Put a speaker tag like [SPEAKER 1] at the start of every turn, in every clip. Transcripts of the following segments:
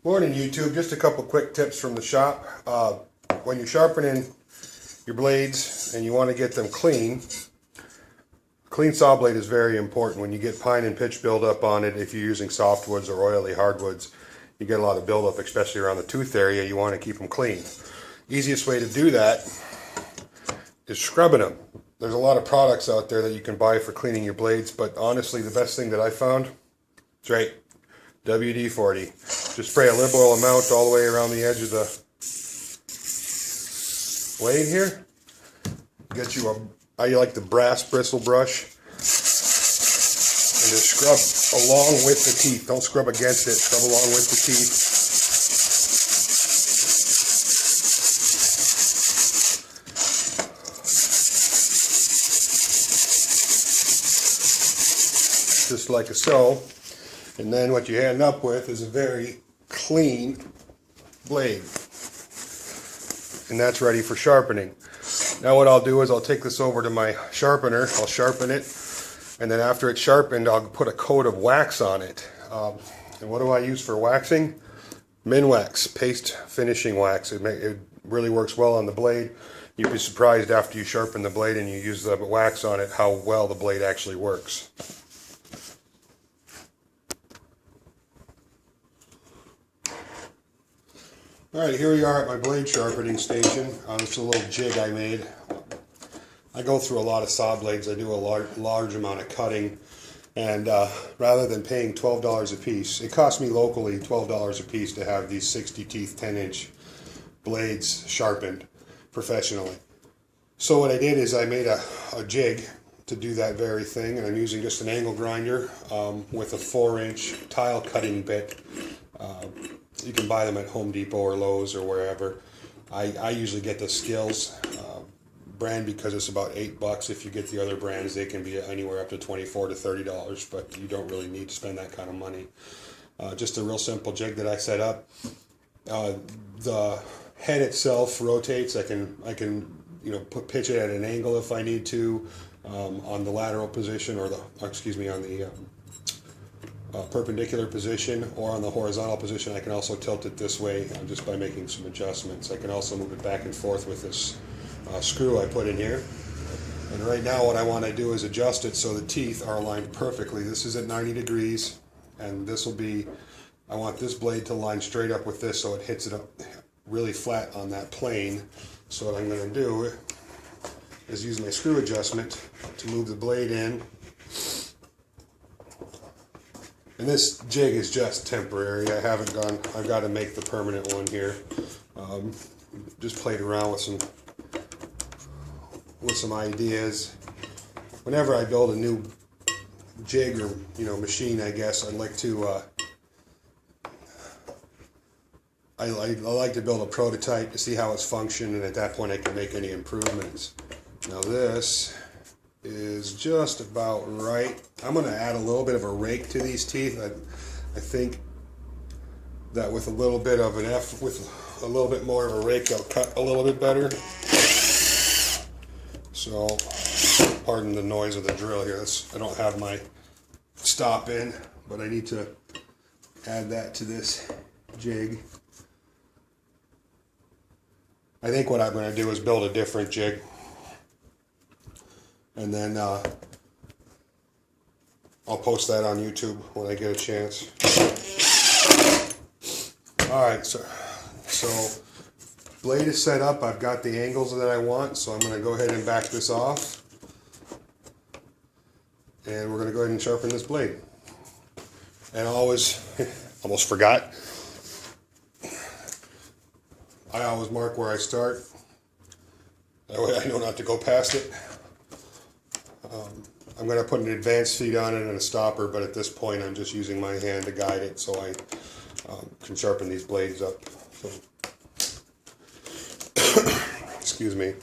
[SPEAKER 1] Morning YouTube, just a couple quick tips from the shop. When you're sharpening your blades and you want to get them clean, clean saw blade is very important. When you get pine and pitch buildup on it, if you're using softwoods or oily hardwoods, you get a lot of buildup, especially around the tooth area. You want to keep them clean. Easiest way to do that is scrubbing them. There's a lot of products out there that you can buy for cleaning your blades, but honestly the best thing that I found is right, WD-40. Just spray a liberal amount all the way around the edge of the blade here. Get you I like the brass bristle brush, and just scrub along with the teeth. Don't scrub against it, scrub along with the teeth. Just like so. And then what you end up with is a very clean blade. And that's ready for sharpening. Now what I'll do is I'll take this over to my sharpener, I'll sharpen it, and then after it's sharpened I'll put a coat of wax on it. And what do I use for waxing? Minwax, paste finishing wax. It really works well on the blade. You'd be surprised after you sharpen the blade and you use the wax on it how well the blade actually works. Alright, here we are at my blade sharpening station. This is a little jig I made. I go through a lot of saw blades. I do a large amount of cutting, and rather than paying $12 a piece, it cost me locally $12 a piece to have these 60 teeth 10-inch blades sharpened professionally. So what I did is I made a jig to do that very thing, and I'm using just an angle grinder with a 4-inch tile cutting bit. You can buy them at Home Depot or Lowe's or wherever. I usually get the Skills brand because it's about $8. If you get the other brands, they can be anywhere up to $24 to $30, but you don't really need to spend that kind of money. Just a real simple jig that I set up. The head itself rotates. I can pitch it at an angle if I need to, on the lateral position or on the perpendicular position, or on the horizontal position. I can also tilt it this way just by making some adjustments. I can also move it back and forth with this screw I put in here. And right now what I want to do is adjust it so the teeth are aligned perfectly. This is at 90 degrees, and this will be, I want this blade to line straight up with this so it hits it up really flat on that plane. So what I'm going to do is use my screw adjustment to move the blade in. And this jig is just temporary. I've got to make the permanent one here. Just played around with some ideas. Whenever I build a new jig or machine, I guess I'd like to I like to build a prototype to see how it's functioned, and at that point I can make any improvements. Now this is just about right. I'm going to add a little bit of a rake to these teeth. I think that with a little bit of with a little bit more of a rake, they'll cut a little bit better. So, pardon the noise of the drill here. I don't have my stop in, but I need to add that to this jig. I think what I'm going to do is build a different jig. And then I'll post that on YouTube when I get a chance. Alright, so blade is set up. I've got the angles that I want, so I'm going to go ahead and back this off. And we're going to go ahead and sharpen this blade. And I always, almost forgot, I always mark where I start. That way I know not to go past it. I'm going to put an advanced feed on it and a stopper, but at this point I'm just using my hand to guide it so I can sharpen these blades up. So, excuse me.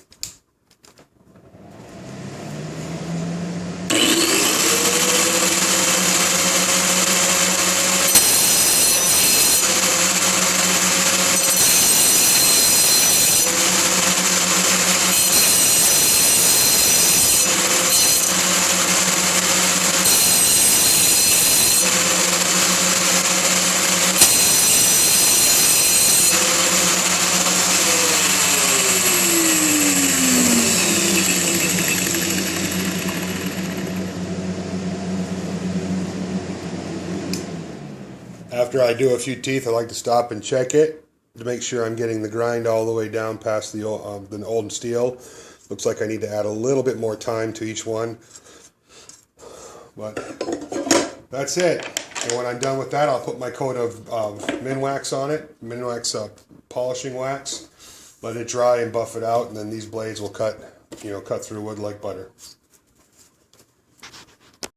[SPEAKER 1] After I do a few teeth, I like to stop and check it to make sure I'm getting the grind all the way down past the old steel. Looks like I need to add a little bit more time to each one. But that's it. And when I'm done with that, I'll put my coat of Minwax on it. Minwax polishing wax. Let it dry and buff it out, and then these blades will cut through wood like butter.